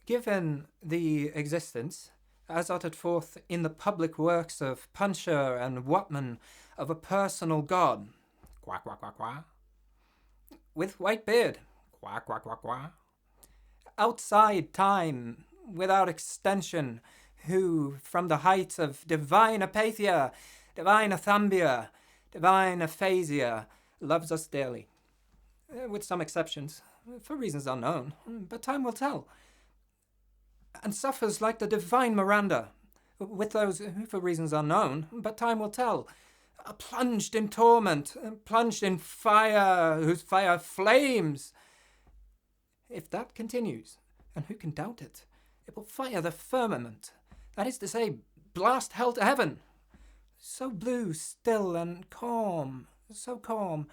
Given the existence, as uttered forth in the public works of Puncher and Watman, of a personal God, quack, quack, quack, quack, with white beard, quack, quack, quack, quack, outside time, without extension, who, from the heights of divine apathia, divine athambia, divine aphasia, loves us daily, with some exceptions, for reasons unknown, but time will tell, and suffers like the divine Miranda, with those for reasons unknown, but time will tell, plunged in torment, plunged in fire, whose fire flames. If that continues, and who can doubt it, it will fire the firmament, that is to say, blast hell to heaven. So blue, still, and calm, so calm,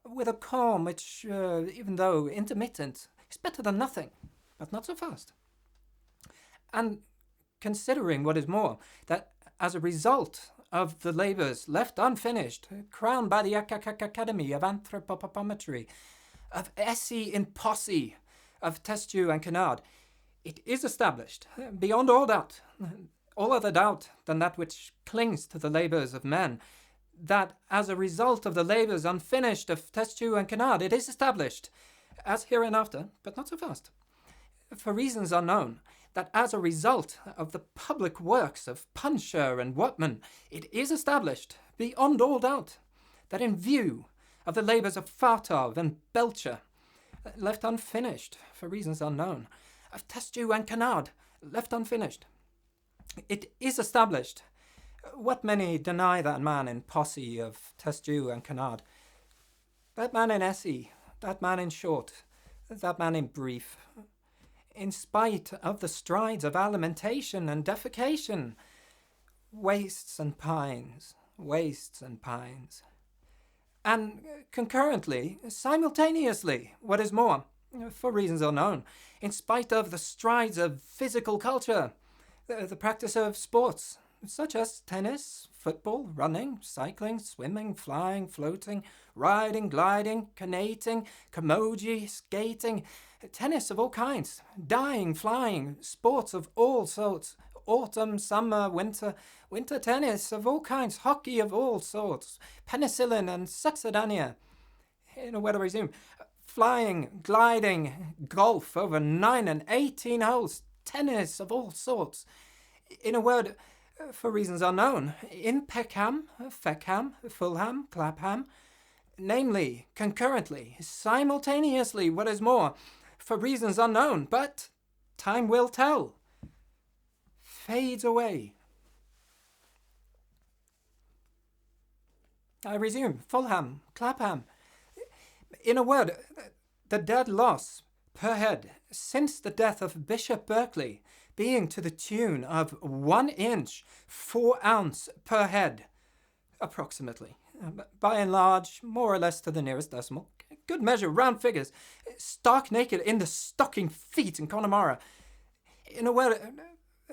with a calm which, even though intermittent, is better than nothing, but not so fast. And considering what is more, that as a result of the labours left unfinished, crowned by the Academy of Anthropometry, of Essie in Posse, of Testu and Canard, it is established, beyond all doubt, all other doubt than that which clings to the labours of men, that as a result of the labours unfinished of Testu and Canard, it is established, as hereinafter, but not so fast, for reasons unknown, that as a result of the public works of Puncher and Watman, it is established, beyond all doubt, that in view of the labours of Fartov and Belcher, left unfinished, for reasons unknown, of Testu and Canard, left unfinished, it is established, what many deny that man in Posse of Testu and Canard, that man in Essie, that man in Short, that man in Brief, in spite of the strides of alimentation and defecation, wastes and pines, and concurrently, simultaneously, what is more, for reasons unknown, in spite of the strides of physical culture, the practice of sports, such as tennis, football, running, cycling, swimming, flying, floating, riding, gliding, canoeing, camogie, skating, tennis of all kinds, dying, flying, sports of all sorts, autumn, summer, winter tennis of all kinds, hockey of all sorts, penicillin and succedanea. In a word, I resume, flying, gliding, golf over 9 and 18 holes, tennis of all sorts. In a word, for reasons unknown, in Peckham, Feckham, Fulham, Clapham, namely, concurrently, simultaneously, what is more, for reasons unknown, but time will tell, fades away. I resume, Fulham, Clapham. In a word, the dead loss per head since the death of Bishop Berkeley being to the tune of 1 inch 4 ounce per head, approximately, by and large, more or less to the nearest decimal. Good measure, round figures, stark naked in the stocking feet in Connemara. In a word,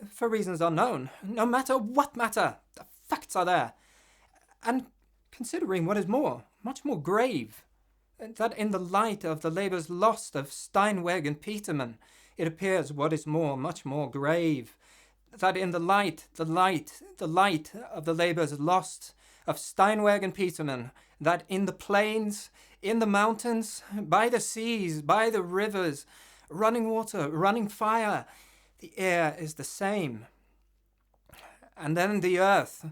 for reasons unknown, no matter what matter, the facts are there. And considering what is more, much more grave, that in the light of the labours lost of Steinweg and Peterman, it appears what is more, much more grave, that in the light of the labours lost of Steinweg and Peterman, that in the plains, in the mountains, by the seas, by the rivers, running water, running fire, the air is the same. And then the earth,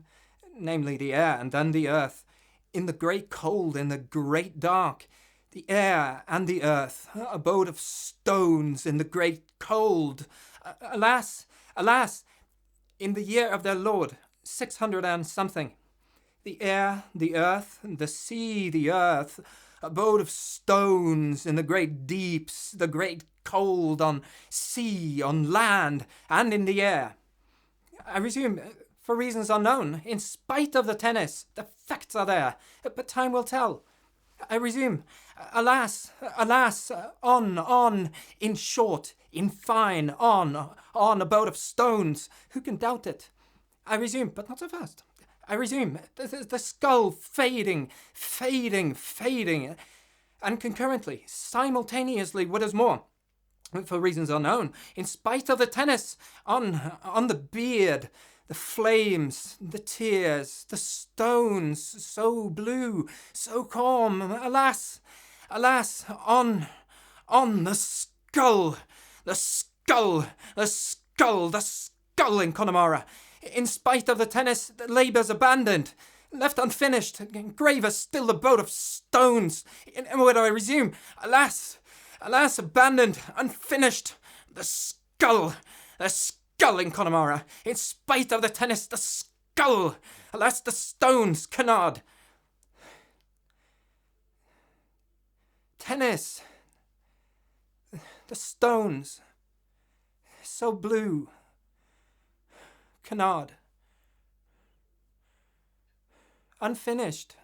namely the air, and then the earth, in the great cold, in the great dark, the air and the earth, abode of stones in the great cold. Alas, in the year of their Lord, 600 and something, the air, the earth, the sea, the earth, abode of stones in the great deeps, the great cold on sea, on land, and in the air. I resume, for reasons unknown, in spite of the tennis, the facts are there, but time will tell. I resume, alas, on, in short, in fine, on, abode of stones, who can doubt it? I resume, but not so fast. I resume, the skull fading, and concurrently, simultaneously, what is more, for reasons unknown, in spite of the tennis, on the beard, the flames, the tears, the stones, so blue, so calm, alas, alas, on the skull, the skull, the skull, the skull in Connemara. In spite of the tennis, the labour's abandoned, left unfinished, graver still the boat of stones. And where do I resume? Alas, alas, abandoned, unfinished, the skull in Connemara. In spite of the tennis, the skull, alas, the stones, canard. Tennis, the stones, so blue, canard, unfinished.